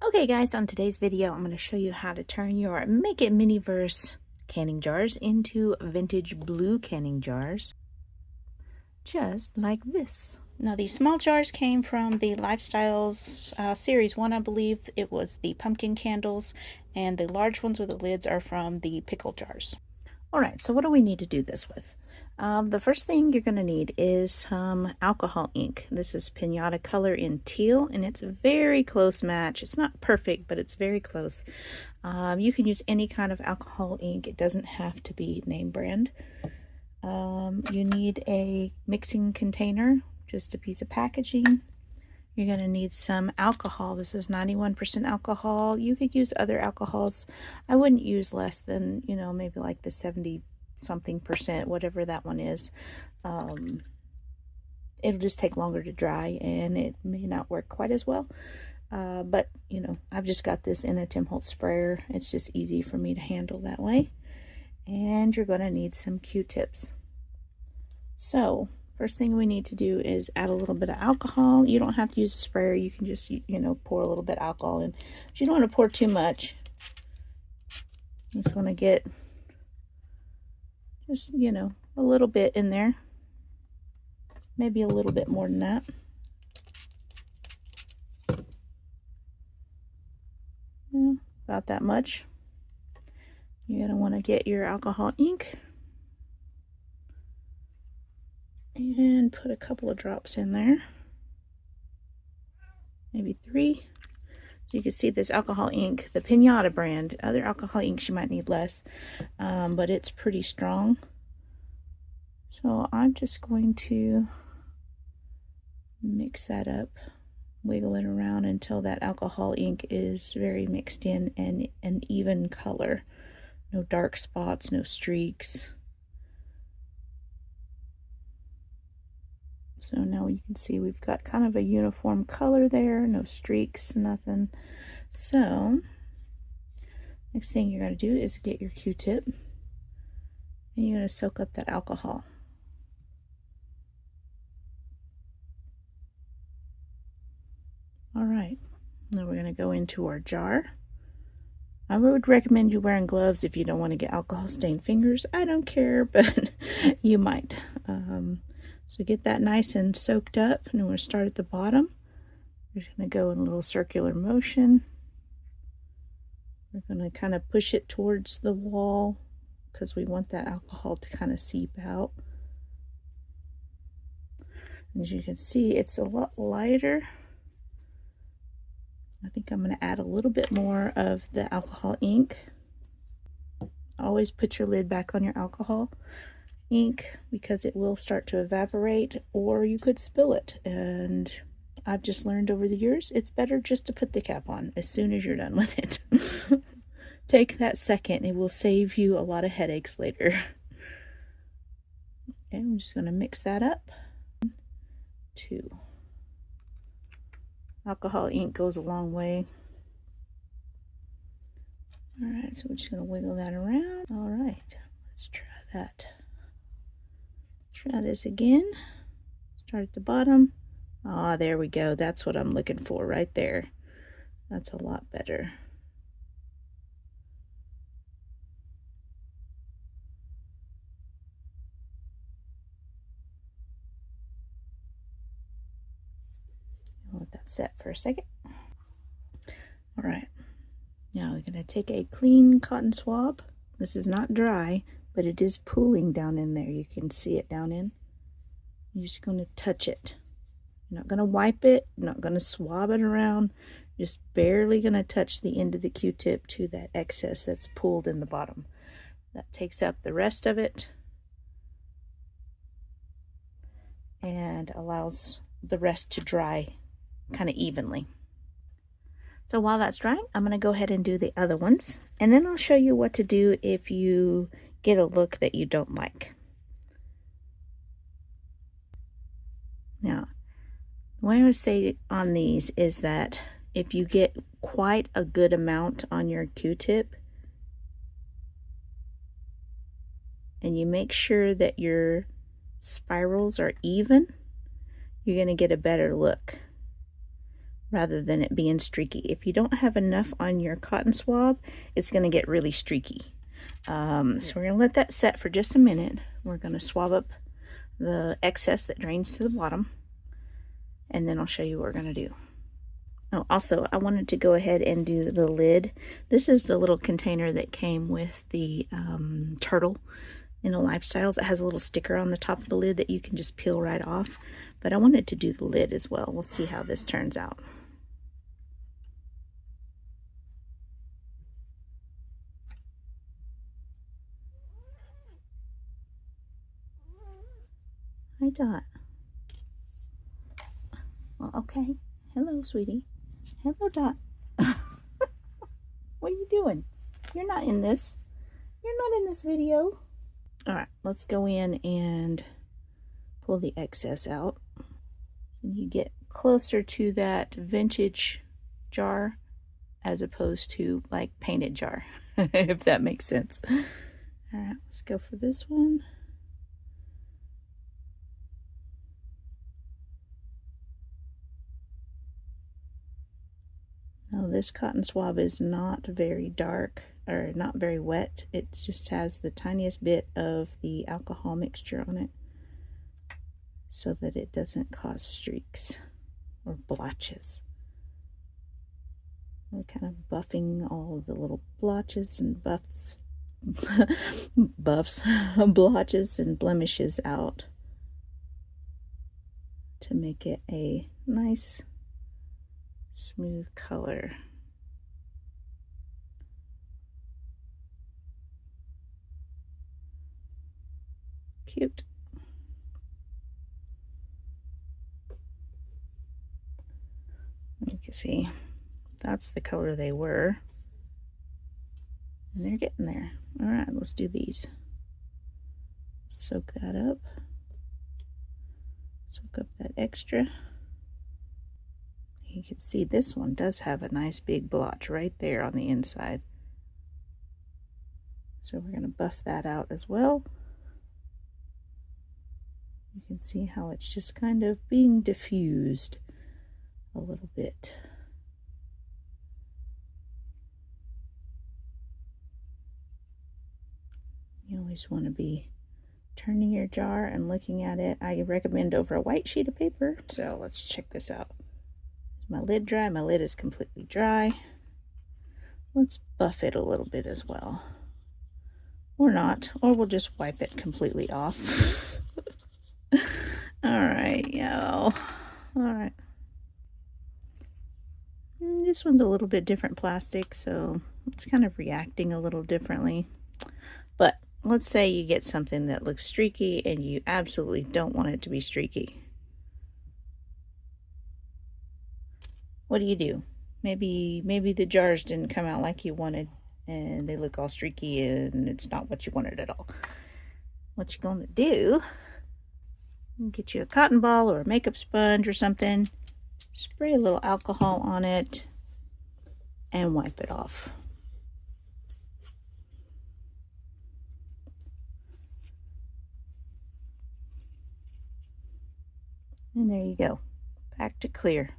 Okay guys, on today's video I'm going to show you how to turn your Make It Miniverse canning jars into vintage blue canning jars, just like this. Now these small jars came from the Lifestyles series 1, I believe. It was the pumpkin candles, and the large ones with the lids are from the pickle jars. Alright, so what do we need to do this with? The first thing you're going to need is some alcohol ink. This is Pinata Color in teal, and it's a very close match. It's not perfect, but it's very close. You can use any kind of alcohol ink. It doesn't have to be name brand. You need a mixing container, just a piece of packaging. You're going to need some alcohol. This is 91% alcohol. You could use other alcohols. I wouldn't use less than, maybe like the 70 something percent, whatever that one is. It'll just take longer to dry and it may not work quite as well. But, I've just got this in a Tim Holtz sprayer. It's just easy for me to handle that way. And you're going to need some Q-tips. So, first thing we need to do is add a little bit of alcohol. You don't have to use a sprayer. You can just, pour a little bit of alcohol in. But you don't want to pour too much. You just want to get just, a little bit in there. Maybe a little bit more than that. Yeah, about that much. You're going to want to get your alcohol ink and put a couple of drops in there. Maybe 3. You can see this alcohol ink, the Pinata brand. Other alcohol inks you might need less, but it's pretty strong. So I'm just going to mix that up, wiggle it around until that alcohol ink is very mixed in and an even color. No dark spots, no streaks. So now you can see we've got kind of a uniform color there, no streaks, nothing. So next thing you're going to do is get your Q-tip and you're going to soak up that alcohol. All right, now we're going to go into our jar. I would recommend you wearing gloves if you don't want to get alcohol stained fingers. I don't care, but you might. So get that nice and soaked up, and we're going to start at the bottom. We're just going to go in a little circular motion. We're going to kind of push it towards the wall because we want that alcohol to kind of seep out. As you can see, it's a lot lighter. I think I'm going to add a little bit more of the alcohol ink. Always put your lid back on your alcohol ink because it will start to evaporate, or you could spill it. And I've just learned over the years it's better just to put the cap on as soon as you're done with it. Take that second, it will save you a lot of headaches later. Okay, I'm just going to mix that up. 2. Alcohol ink goes a long way. Alright, so we're just going to wiggle that around. Alright, let's try that. Try this again. Start at the bottom. Ah, there we go. That's what I'm looking for right there. That's a lot better. I'll let that set for a second. All right. Now we're going to take a clean cotton swab. This is not dry, but it is pooling down in there. You can see it down in. You're just going to touch it. You're not going to wipe it. You're not going to swab it around. Just barely going to touch the end of the Q-tip to that excess that's pooled in the bottom. That takes up the rest of it and allows the rest to dry kind of evenly. So while that's drying, I'm going to go ahead and do the other ones, and then I'll show you what to do if you get a look that you don't like. Now, the way I would say on these is that if you get quite a good amount on your Q-tip and you make sure that your spirals are even, you're going to get a better look. rather than it being streaky. If you don't have enough on your cotton swab, it's going to get really streaky. So we're going to let that set for just a minute. We're going to swab up the excess that drains to the bottom, and then I'll show you what we're going to do. Oh, also, I wanted to go ahead and do the lid. This is the little container that came with the turtle in the Lifestyles. It has a little sticker on the top of the lid that you can just peel right off. But I wanted to do the lid as well. We'll see how this turns out. Hi, Dot. Well, okay. Hello, sweetie. Hello, Dot. What are you doing? You're not in this. You're not in this video. All right, let's go in and pull the excess out. And you get closer to that vintage jar as opposed to like painted jar, if that makes sense. All right, let's go for this one. Now this cotton swab is not very dark or not very wet. It just has the tiniest bit of the alcohol mixture on it so that it doesn't cause streaks or blotches. We're kind of buffing all of the little blotches and blotches and blemishes out to make it a nice smooth color. Cute. You can see that's the color they were, and they're getting there. All right, let's do these. Soak that up. Soak up that extra. You can see this one does have a nice big blotch right there on the inside. So we're going to buff that out as well. You can see how it's just kind of being diffused a little bit. You always want to be turning your jar and looking at it. I recommend over a white sheet of paper. So let's check this out. Is my lid dry? My lid is completely dry. Let's buff it a little bit as well. Or not, or we'll just wipe it completely off. Alright, yo. Alright. This one's a little bit different plastic, so it's kind of reacting a little differently. But let's say you get something that looks streaky and you absolutely don't want it to be streaky. What do? Maybe the jars didn't come out like you wanted and they look all streaky and it's not what you wanted at all. What you're going to do, get you a cotton ball or a makeup sponge or something, spray a little alcohol on it and wipe it off. And there you go, back to clear.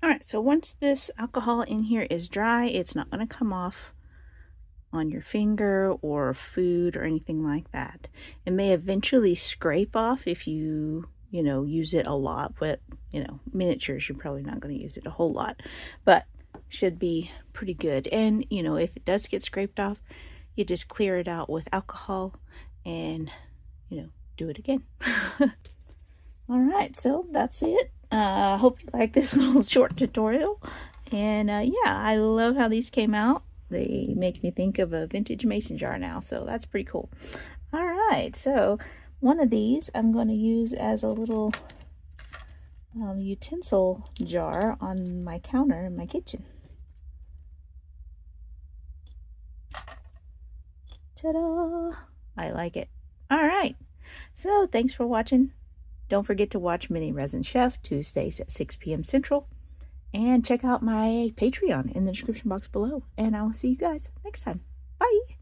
Alright, so once this alcohol in here is dry, it's not going to come off on your finger or food or anything like that. It may eventually scrape off if you use it a lot, but miniatures, you're probably not going to use it a whole lot, but should be pretty good. And if it does get scraped off, you just clear it out with alcohol and do it again. All right, so that's it. I hope you like this little short tutorial. And yeah, I love how these came out. They make me think of a vintage mason jar now, so that's pretty cool. All right, so one of these I'm going to use as a little utensil jar on my counter in my kitchen. Ta-da! I like it. All right, so thanks for watching. Don't forget to watch Mini Resin Chef Tuesdays at 6 p.m. Central. And check out my Patreon in the description box below. And I'll see you guys next time. Bye!